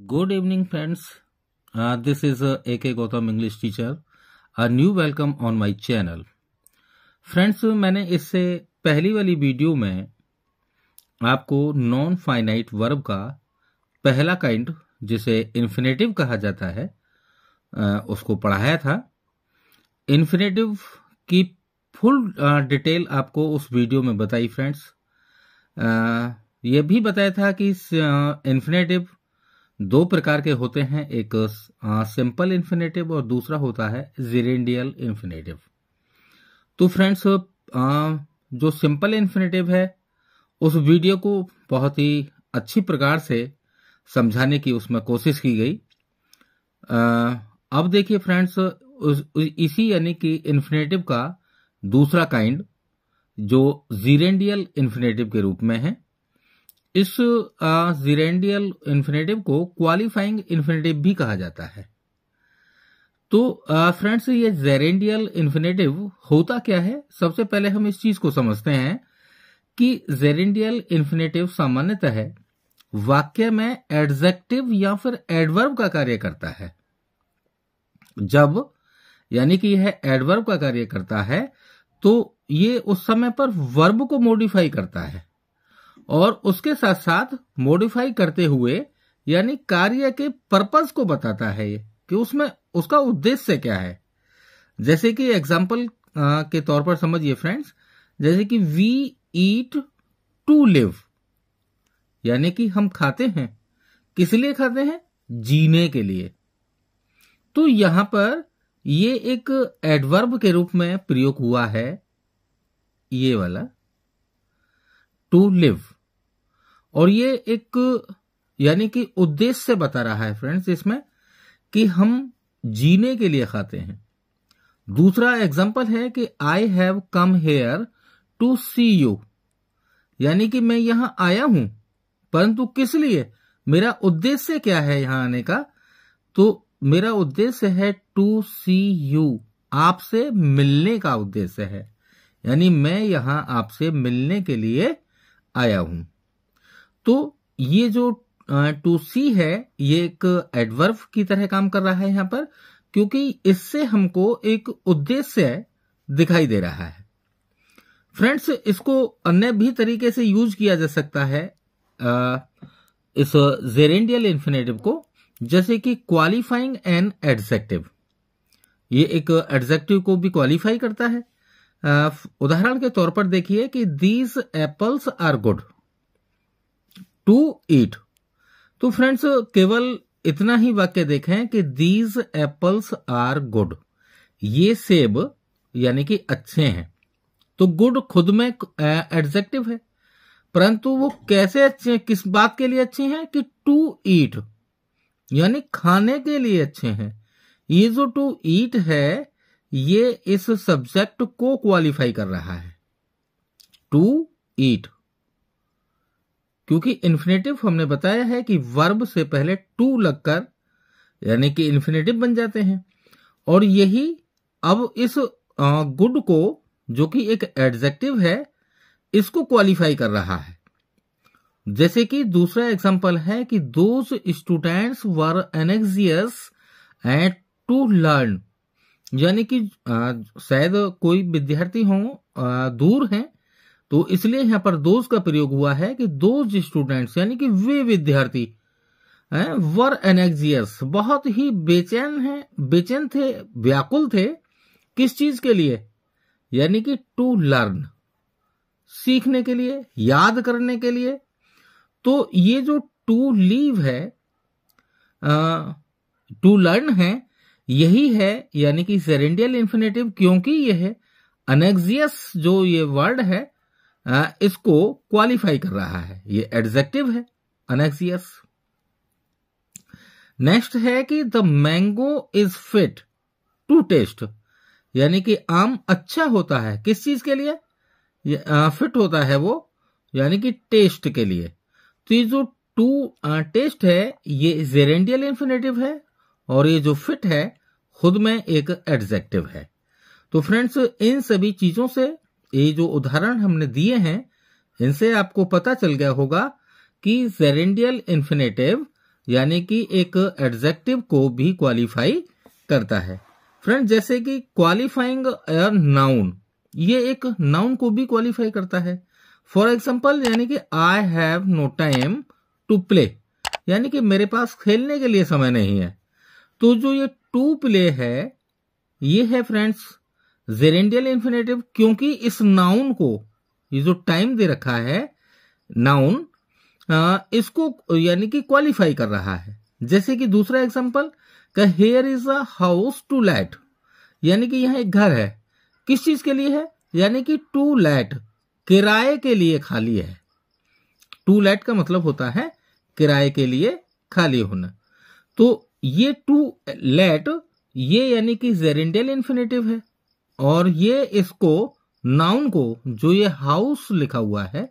Good evening, friends. This is A.K. Gautam English teacher. A new welcome on my channel. Friends, मैंने इससे पहली वाली video में आपको नॉन फाइनाइट वर्ब का पहला काइंड जिसे इन्फिनेटिव कहा जाता है उसको पढ़ाया था। इन्फिनेटिव की फुल डिटेल आपको उस वीडियो में बताई फ्रेंड्स। ये भी बताया था कि इन्फिनेटिव दो प्रकार के होते हैं, एक सिंपल इन्फिनेटिव और दूसरा होता है जेरेंडियल इन्फिनेटिव। तो फ्रेंड्स, जो सिंपल इन्फिनेटिव है उस वीडियो को बहुत ही अच्छी प्रकार से समझाने की उसमें कोशिश की गई। अब देखिए फ्रेंड्स, इसी यानी कि इन्फिनेटिव का दूसरा काइंड जो जेरेंडियल इन्फिनेटिव के रूप में है। इस जेरेंडियल इन्फिनेटिव को क्वालिफाइंग इन्फिनेटिव भी कहा जाता है। तो फ्रेंड्स, ये जेरेंडियल इन्फिनेटिव होता क्या है? सबसे पहले हम इस चीज को समझते हैं कि जेरेंडियल इन्फिनेटिव सामान्यतः वाक्य में एडजेक्टिव या फिर एडवर्ब का कार्य करता है। जब यानी कि यह एडवर्ब का कार्य करता है तो ये उस समय पर वर्ब को मॉडिफाई करता है और उसके साथ साथ मॉडिफाई करते हुए यानी कार्य के पर्पस को बताता है कि उसमें उसका उद्देश्य क्या है। जैसे कि एग्जांपल के तौर पर समझिए फ्रेंड्स, जैसे कि वी ईट टू लिव, यानी कि हम खाते हैं, किस लिए खाते हैं? जीने के लिए। तो यहां पर ये एक एडवर्ब के रूप में प्रयोग हुआ है, ये वाला टू लिव, और ये एक यानी कि उद्देश्य बता रहा है फ्रेंड्स इसमें कि हम जीने के लिए खाते हैं। दूसरा एग्जांपल है कि I have come here to see you, यानी कि मैं यहां आया हूं, परंतु किस लिए? मेरा उद्देश्य क्या है यहां आने का? तो मेरा उद्देश्य है टू सी यू, आपसे मिलने का उद्देश्य है, यानी मैं यहां आपसे मिलने के लिए आया हूं। तो ये जो टू सी है ये एक एडवर्ब की तरह काम कर रहा है यहां पर, क्योंकि इससे हमको एक उद्देश्य दिखाई दे रहा है। फ्रेंड्स, इसको अन्य भी तरीके से यूज किया जा सकता है इस जेरेंडियल इन्फिनेटिव को, जैसे कि क्वालिफाइंग एन एडजेक्टिव। ये एक एडजेक्टिव को भी क्वालिफाई करता है। उदाहरण के तौर पर देखिए कि these apples are good to eat. तो फ्रेंड्स, केवल इतना ही वाक्य देखें कि दीज एप्पल्स आर गुड, ये सेब यानी कि अच्छे हैं। तो गुड खुद में एडजेक्टिव है, परंतु वो कैसे अच्छे हैं, किस बात के लिए अच्छे हैं? कि टू ईट यानी खाने के लिए अच्छे हैं। ये जो टू ईट है ये इस सब्जेक्ट को क्वालिफाई कर रहा है, टू ईट, क्योंकि इन्फिनेटिव हमने बताया है कि वर्ब से पहले टू लगकर यानी कि इन्फिनेटिव बन जाते हैं। और यही अब इस गुड को, जो कि एक एडजेक्टिव है, इसको क्वालिफाई कर रहा है। जैसे कि दूसरा एग्जांपल है कि those students were anxious and to learn, यानी कि शायद कोई विद्यार्थी हो दूर हैं, तो इसलिए यहां पर दोज का प्रयोग हुआ है कि दोज स्टूडेंट्स यानी कि वे विद्यार्थी वर एनेक्सियस, बहुत ही बेचैन थे, व्याकुल थे। किस चीज के लिए? यानी कि टू लर्न, सीखने के लिए, याद करने के लिए। तो ये जो टू लीव है, टू लर्न है, यही है यानी कि जेरेंडियल इन्फिनेटिव, क्योंकि यह एनेक्सियस जो ये वर्ड है इसको क्वालिफाई कर रहा है। ये एडजेक्टिव है एनेक्सियस। नेक्स्ट है कि the mango is fit to taste, यानी कि आम अच्छा होता है, किस चीज के लिए? फिट होता है वो, यानी कि टेस्ट के लिए। तो ये जो टू टेस्ट है ये जेरेंडियल इन्फिनेटिव है, और ये जो फिट है खुद में एक एडजेक्टिव है। तो फ्रेंड्स, इन सभी चीजों से, ये जो उदाहरण हमने दिए हैं, इनसे आपको पता चल गया होगा कि जेरेंडियल इन्फिनेटिव यानी कि एक एडजेक्टिव को भी क्वालिफाई करता है। फ्रेंड, जैसे कि क्वालिफाइंग अ नाउन, ये एक नाउन को भी क्वालिफाई करता है। फॉर एग्जाम्पल, यानी कि I have no time to play, यानी कि मेरे पास खेलने के लिए समय नहीं है। तो जो ये टू प्ले है, ये है फ्रेंड्स जेरेंडियल इंफिनिटिव, क्योंकि इस नाउन को, ये जो टाइम दे रखा है नाउन, इसको यानी कि क्वालिफाई कर रहा है। जैसे कि दूसरा example, here is a house to let, यानी कि यहां एक घर है, किस चीज के लिए है, यानी कि टू लेट, किराए के लिए खाली है। टू लेट का मतलब होता है किराए के लिए खाली होना। तो ये टू लेट, ये यानी कि जेरेंडियल इंफिनिटिव है, और ये इसको नाउन को, जो ये हाउस लिखा हुआ है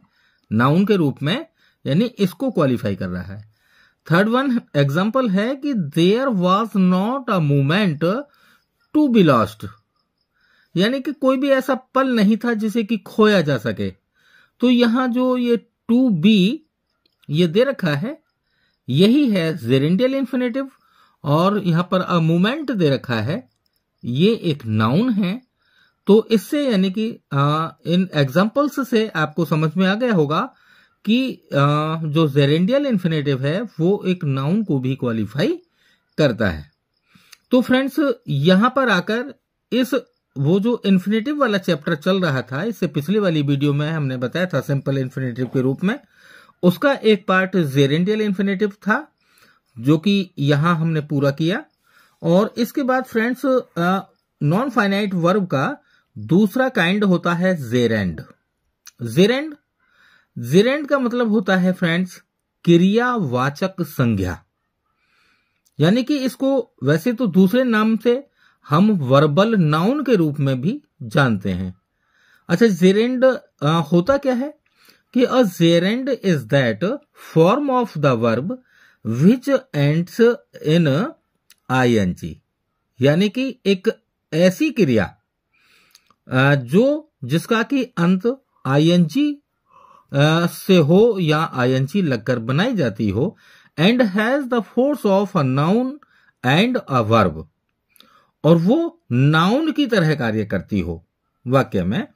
नाउन के रूप में, यानी इसको क्वालिफाई कर रहा है। थर्ड वन एग्जांपल है कि there was not a moment to be lost, यानी कि कोई भी ऐसा पल नहीं था जिसे कि खोया जा सके। तो यहां जो ये टू बी ये दे रखा है, यही है जेरेंडियल इंफिनिटिव, और यहां पर अ मोमेंट दे रखा है, ये एक नाउन है। तो इससे यानी कि इन एग्जांपल्स से आपको समझ में आ गया होगा कि जो जेरेंडियल इंफिनिटिव है वो एक नाउन को भी क्वालिफाई करता है। तो फ्रेंड्स, यहां पर आकर इस वो जो इंफिनिटिव वाला चैप्टर चल रहा था, इससे पिछली वाली वीडियो में हमने बताया था सिंपल इंफिनिटिव के रूप में, उसका एक पार्ट जेरेंडियल इंफिनिटिव था, जो कि यहां हमने पूरा किया। और इसके बाद फ्रेंड्स, नॉन फाइनाइट वर्ब का दूसरा काइंड होता है जेरेंड। जेरेंड, जेरेंड का मतलब होता है फ्रेंड्स क्रियावाचक संज्ञा, यानी कि इसको वैसे तो दूसरे नाम से हम वर्बल नाउन के रूप में भी जानते हैं। अच्छा, जेरेंड होता क्या है कि a gerund is that form of the verb which ends in ING, यानी कि एक ऐसी क्रिया जो जिसका कि अंत आईएनजी से हो या आईएनजी लगकर बनाई जाती हो, and has the force of a noun and a verb, और वो नाउन की तरह कार्य करती हो वाक्य में,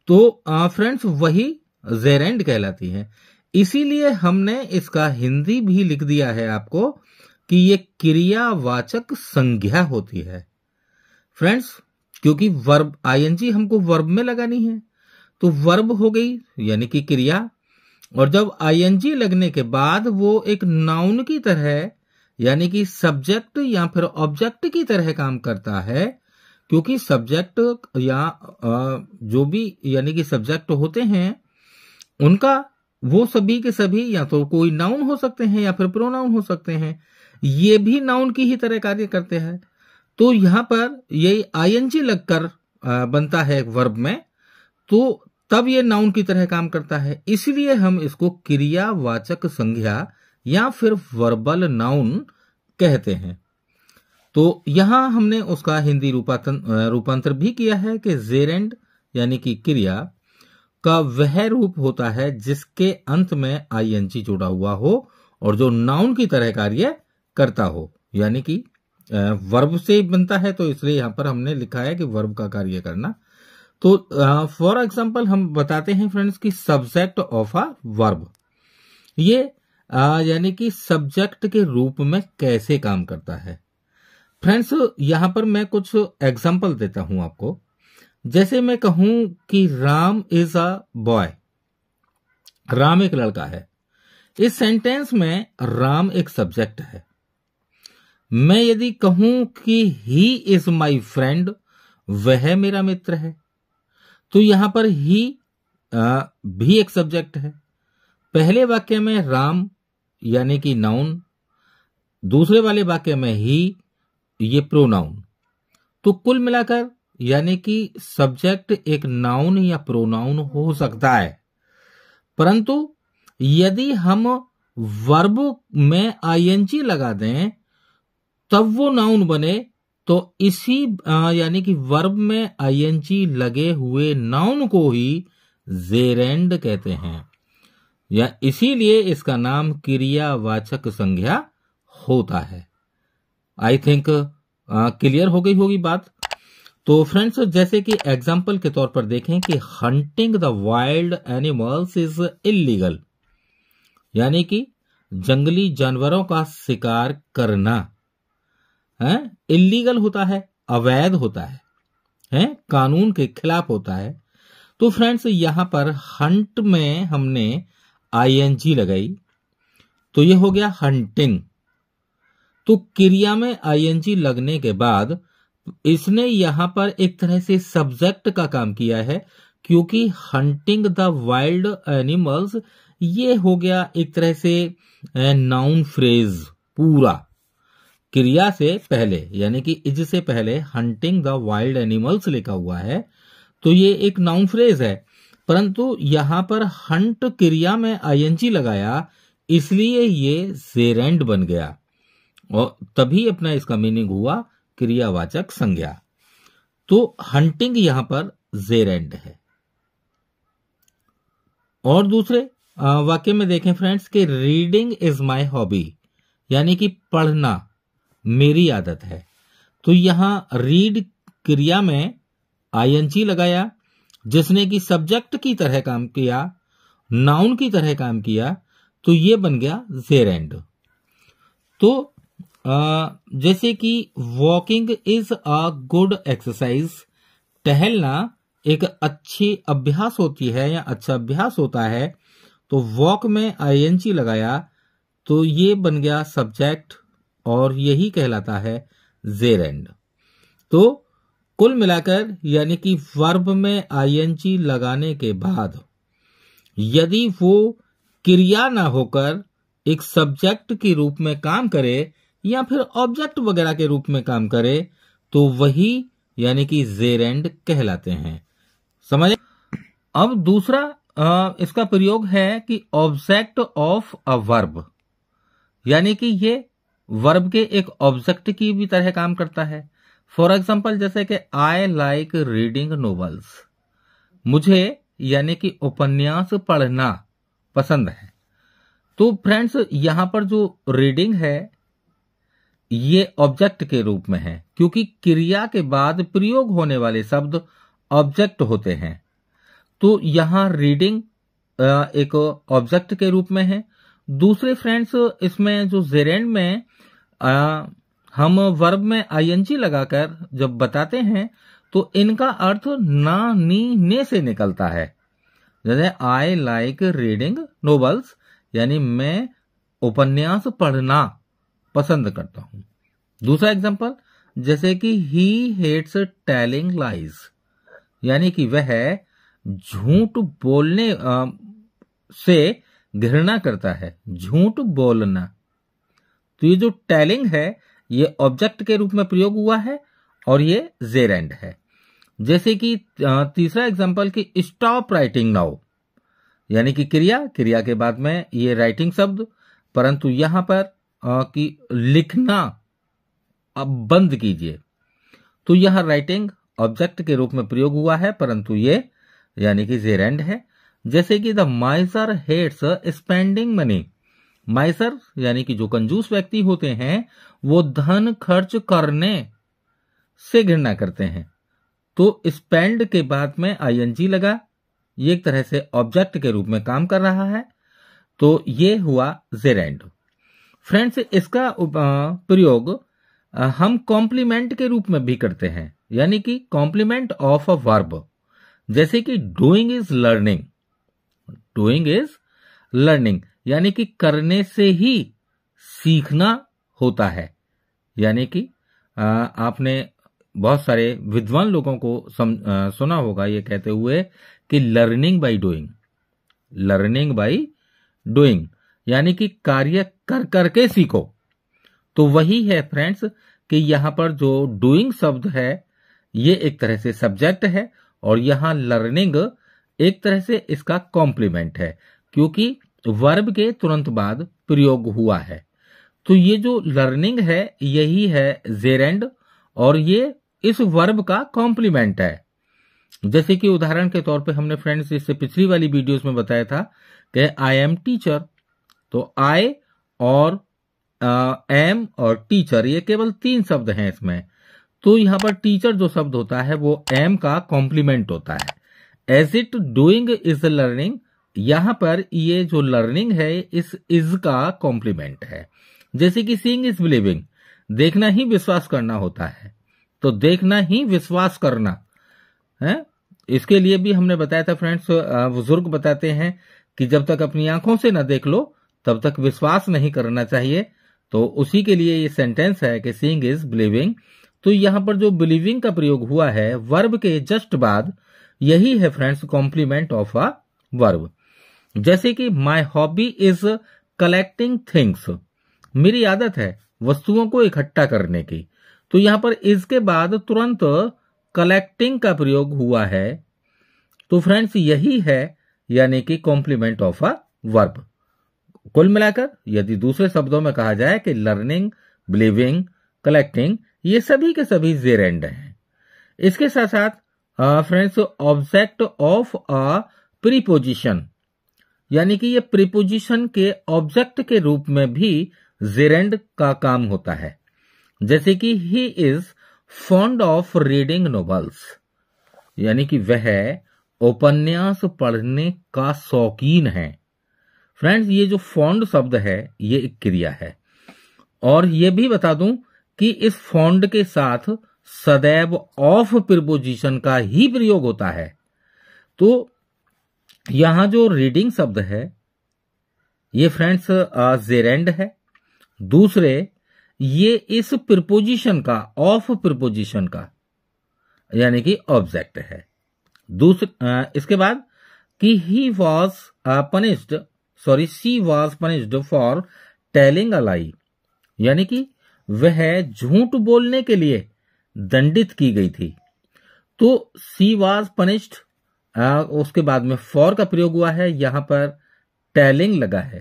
तो फ्रेंड्स वही जेरेंड कहलाती है। इसीलिए हमने इसका हिंदी भी लिख दिया है आपको कि ये क्रियावाचक संज्ञा होती है फ्रेंड्स, क्योंकि वर्ब आईएनजी हमको वर्ब में लगानी है, तो वर्ब हो गई यानी कि क्रिया, और जब आईएनजी लगने के बाद वो एक नाउन की तरह यानी कि सब्जेक्ट या फिर ऑब्जेक्ट की तरह काम करता है, क्योंकि सब्जेक्ट या जो भी यानी कि सब्जेक्ट होते हैं उनका वो सभी के सभी या तो कोई नाउन हो सकते हैं या फिर प्रोनाउन हो सकते हैं, ये भी नाउन की ही तरह कार्य करते हैं। तो यहां पर ये आईएनजी लगकर बनता है वर्ब में, तो तब ये नाउन की तरह काम करता है, इसलिए हम इसको क्रियावाचक संज्ञा या फिर वर्बल नाउन कहते हैं। तो यहां हमने उसका हिंदी रूपांतर भी किया है कि जेरेंड यानी कि क्रिया का वह रूप होता है जिसके अंत में आईएनजी जुड़ा हुआ हो और जो नाउन की तरह कार्य करता हो, यानी कि वर्ब से बनता है, तो इसलिए यहां पर हमने लिखा है कि वर्ब का कार्य करना। तो फॉर एग्जांपल हम बताते हैं फ्रेंड्स कि सब्जेक्ट ऑफ अ वर्ब, ये यानी कि सब्जेक्ट के रूप में कैसे काम करता है। फ्रेंड्स, यहां पर मैं कुछ एग्जांपल देता हूं आपको। जैसे मैं कहूं कि Ram is a boy, Ram एक लड़का है, इस सेंटेंस में राम एक सब्जेक्ट है। मैं यदि कहूं कि ही इज माई फ्रेंड, वह मेरा मित्र है, तो यहां पर ही भी एक सब्जेक्ट है। पहले वाक्य में राम यानी कि नाउन, दूसरे वाले वाक्य में ही ये प्रोनाउन। तो कुल मिलाकर यानी कि सब्जेक्ट एक नाउन या प्रोनाउन हो सकता है, परंतु यदि हम वर्ब में आईएनजी लगा दें तब वो नाउन बने, तो इसी यानी कि वर्ब में आईएनजी लगे हुए नाउन को ही जेरेंड कहते हैं, या इसीलिए इसका नाम क्रियावाचक संज्ञा होता है। आई थिंक क्लियर हो गई होगी बात। तो फ्रेंड्स, जैसे कि एग्जाम्पल के तौर पर देखें कि hunting the wild animals is illegal, यानी कि जंगली जानवरों का शिकार करना इलीगल होता है, अवैध होता है, कानून के खिलाफ होता है। तो फ्रेंड्स, यहां पर हंट में हमने आईएनजी लगाई, तो ये हो गया हंटिंग। तो क्रिया में आईएनजी लगने के बाद इसने यहां पर एक तरह से सब्जेक्ट का काम किया है, क्योंकि हंटिंग द वाइल्ड एनिमल्स ये हो गया एक तरह से नाउन फ्रेज पूरा। क्रिया से पहले यानी कि इज से पहले हंटिंग द वाइल्ड एनिमल्स लिखा हुआ है, तो ये एक नाउन फ्रेज है। परंतु यहां पर हंट क्रिया में आईएनजी लगाया, इसलिए ये जेरेंड बन गया और तभी अपना इसका मीनिंग हुआ क्रियावाचक संज्ञा। तो हंटिंग यहां पर जेरेंड है। और दूसरे वाक्य में देखें फ्रेंड्स कि रीडिंग इज माय हॉबी, यानी कि पढ़ना मेरी आदत है। तो यहां रीड क्रिया में आईएनजी लगाया, जिसने कि सब्जेक्ट की तरह काम किया, नाउन की तरह काम किया, तो ये बन गया जेरेंड। तो जैसे कि walking is a good exercise, टहलना एक अच्छी अभ्यास होती है या अच्छा अभ्यास होता है, तो वॉक में आईएनजी लगाया, तो ये बन गया सब्जेक्ट और यही कहलाता है जेरेंड। तो कुल मिलाकर यानी कि वर्ब में आईएनजी लगाने के बाद यदि वो क्रिया ना होकर एक सब्जेक्ट के रूप में काम करे या फिर ऑब्जेक्ट वगैरह के रूप में काम करे, तो वही यानी कि जेरेंड कहलाते हैं। समझ। अब दूसरा इसका प्रयोग है कि ऑब्जेक्ट ऑफ अ वर्ब, यानी कि ये वर्ब के एक ऑब्जेक्ट की भी तरह काम करता है। फॉर एग्जाम्पल, जैसे कि आई लाइक रीडिंग नोवेल्स, मुझे यानी कि उपन्यास पढ़ना पसंद है। तो फ्रेंड्स, यहां पर जो रीडिंग है ये ऑब्जेक्ट के रूप में है, क्योंकि क्रिया के बाद प्रयोग होने वाले शब्द ऑब्जेक्ट होते हैं। तो यहां रीडिंग एक ऑब्जेक्ट के रूप में है। दूसरे फ्रेंड्स, इसमें जो जेरेंड में हम वर्ब में आईएनजी लगाकर जब बताते हैं, तो इनका अर्थ ना नी ने से निकलता है। जैसे आई लाइक रीडिंग नोवेल्स, यानी मैं उपन्यास पढ़ना पसंद करता हूं। दूसरा एग्जांपल, जैसे कि ही हेट्स टेलिंग लाइज, यानी कि वह झूठ बोलने से घृणा करता है, झूठ बोलना। तो ये जो टेलिंग है ये ऑब्जेक्ट के रूप में प्रयोग हुआ है और ये जेरेंड है। जैसे कि तीसरा एग्जांपल कि स्टॉप राइटिंग नाउ, यानी कि क्रिया के बाद में ये राइटिंग शब्द, परंतु यहां पर कि लिखना अब बंद कीजिए, तो यह राइटिंग ऑब्जेक्ट के रूप में प्रयोग हुआ है, परंतु ये यानी कि जेरेंड है। जैसे कि the miser hates spending money, miser यानी कि जो कंजूस व्यक्ति होते हैं वो धन खर्च करने से घृणा करते हैं। तो स्पेंड के बाद में आईएनजी लगा, ये एक तरह से ऑब्जेक्ट के रूप में काम कर रहा है, तो ये हुआ जेरेंड। फ्रेंड्स, इसका प्रयोग हम कॉम्प्लीमेंट के रूप में भी करते हैं, यानी कि कॉम्प्लीमेंट ऑफ अ वर्ब। जैसे कि doing is learning, doing is learning यानी कि करने से ही सीखना होता है। यानी कि आपने बहुत सारे विद्वान लोगों को सुना होगा ये कहते हुए कि learning by doing, learning by doing यानी कि कार्य कर करके सीखो। तो वही है फ्रेंड्स कि यहां पर जो डूइंग शब्द है ये एक तरह से सब्जेक्ट है और यहां लर्निंग एक तरह से इसका कॉम्प्लीमेंट है, क्योंकि वर्ब के तुरंत बाद प्रयोग हुआ है। तो ये जो लर्निंग है यही है जेरेंड और ये इस वर्ब का कॉम्प्लीमेंट है। जैसे कि उदाहरण के तौर पे हमने फ्रेंड्स इससे पिछली वाली वीडियोस में बताया था कि आई एम टीचर, तो आई और एम और टीचर, ये केवल 3 शब्द हैं इसमें। तो यहाँ पर टीचर जो शब्द होता है वो एम का कॉम्प्लीमेंट होता है। As it doing is learning, यहाँ पर ये जो लर्निंग है इस इज का कॉम्प्लीमेंट है। जैसे कि सीइंग इज बिलीविंग, देखना ही विश्वास करना होता है, तो देखना ही विश्वास करना है। इसके लिए भी हमने बताया था फ्रेंड्स, बुजुर्ग बताते हैं कि जब तक अपनी आंखों से न देख लो तब तक विश्वास नहीं करना चाहिए। तो उसी के लिए ये सेंटेंस है कि सीइंग इज बिलीविंग। तो यहां पर जो बिलीविंग का प्रयोग हुआ है वर्ब के जस्ट बाद, यही है friends complement of a verb. जैसे कि my hobby is collecting things, मेरी आदत है वस्तुओं को इकट्ठा करने की। तो यहां पर इज के बाद तुरंत कलेक्टिंग का प्रयोग हुआ है। तो फ्रेंड्स यही है यानी कि कॉम्प्लीमेंट ऑफ अ वर्ब। कुल मिलाकर यदि दूसरे शब्दों में कहा जाए कि लर्निंग, बिलीविंग, कलेक्टिंग, ये सभी के सभी जेरेंड हैं। इसके साथ साथ friends object of a preposition, यानी कि ये प्रीपोजिशन के ऑब्जेक्ट के रूप में भी जेरेंड का काम होता है। जैसे कि he is fond of reading novels, यानी कि वह उपन्यास पढ़ने का शौकीन है। फ्रेंड्स ये जो फॉन्ड शब्द है ये एक क्रिया है, और ये भी बता दूं कि इस फॉन्ड के साथ सदैव ऑफ प्रीपोजिशन का ही प्रयोग होता है। तो यहां जो रीडिंग शब्द है ये फ्रेंड्स जेरेंड है। दूसरे ये इस प्रीपोजिशन का, ऑफ प्रीपोजिशन का, यानी कि ऑब्जेक्ट है। इसके बाद कि he was punished, she was punished for telling a lie, यानी कि वह झूठ बोलने के लिए दंडित की गई थी। तो शी वॉज पनिश्ड, उसके बाद में फॉर का प्रयोग हुआ है, यहां पर टेलिंग लगा है।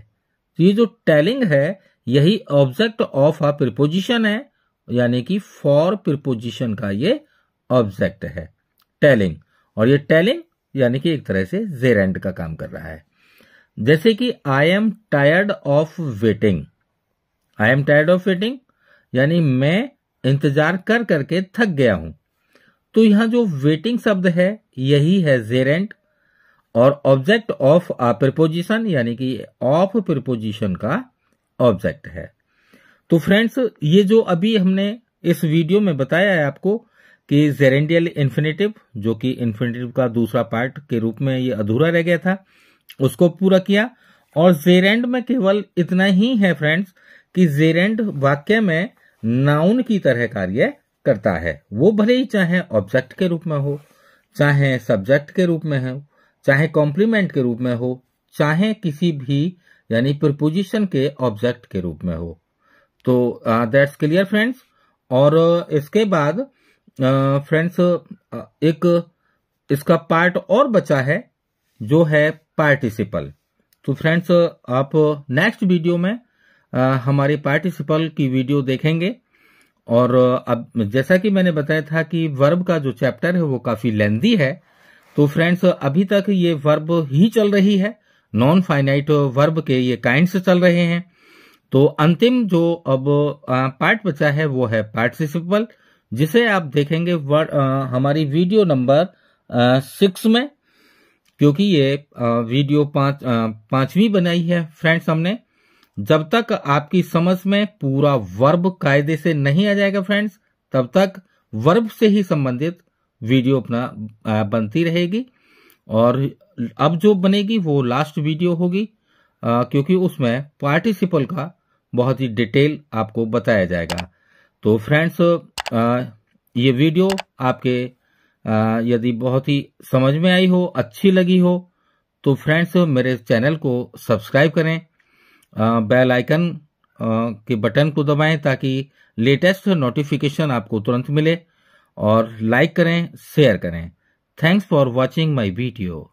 तो ये जो टेलिंग है यही ऑब्जेक्ट ऑफ अ प्रीपोजिशन है, यानी कि फॉर प्रीपोजिशन का ये ऑब्जेक्ट है टेलिंग। और ये टेलिंग यानी कि एक तरह से जेरेंड का काम कर रहा है। जैसे कि I am tired of waiting, I am tired of waiting यानी मैं इंतजार कर करके थक गया हूं। तो यहां जो वेटिंग शब्द है यही है जेरेंड, और ऑब्जेक्ट ऑफ अ प्रीपोजिशन यानी कि ऑफ प्रीपोजिशन का ऑब्जेक्ट है। तो फ्रेंड्स ये जो अभी हमने इस वीडियो में बताया है आपको कि जेरेंडियल इन्फिनेटिव, जो कि इन्फिनेटिव का दूसरा पार्ट के रूप में ये अधूरा रह गया था, उसको पूरा किया। और जेरेंड में केवल इतना ही है फ्रेंड्स कि जेरेंड वाक्य में नाउन की तरह कार्य करता है। वो भले ही चाहे ऑब्जेक्ट के रूप में हो, चाहे सब्जेक्ट के रूप में हो, चाहे कॉम्प्लीमेंट के रूप में हो, चाहे किसी भी यानी प्रीपोजिशन के ऑब्जेक्ट के रूप में हो। तो दैट्स क्लियर फ्रेंड्स। और इसके बाद फ्रेंड्स एक इसका पार्ट और बचा है जो है पार्टिसिपल। तो फ्रेंड्स आप नेक्स्ट वीडियो में हमारे पार्टिसिपल की वीडियो देखेंगे। और अब जैसा कि मैंने बताया था कि वर्ब का जो चैप्टर है वो काफी लेंथी है, तो फ्रेंड्स अभी तक ये वर्ब ही चल रही है, नॉन फाइनाइट वर्ब के ये काइंड्स चल रहे हैं। तो अंतिम जो अब पार्ट बचा है वो है पार्टिसिपल, जिसे आप देखेंगे हमारी वीडियो नंबर 6 में, क्योंकि ये वीडियो 5वीं बनाई है फ्रेंड्स हमने। जब तक आपकी समझ में पूरा वर्ब कायदे से नहीं आ जाएगा फ्रेंड्स, तब तक वर्ब से ही संबंधित वीडियो अपना बनती रहेगी। और अब जो बनेगी वो लास्ट वीडियो होगी, क्योंकि उसमें पार्टिसिपल का बहुत ही डिटेल आपको बताया जाएगा। तो फ्रेंड्स ये वीडियो आपके यदि बहुत ही समझ में आई हो, अच्छी लगी हो, तो फ्रेंड्स मेरे चैनल को सब्सक्राइब करें, बेल आइकन के बटन को दबाएं ताकि लेटेस्ट नोटिफिकेशन आपको तुरंत मिले, और लाइक करें, शेयर करें। Thanks for watching my video.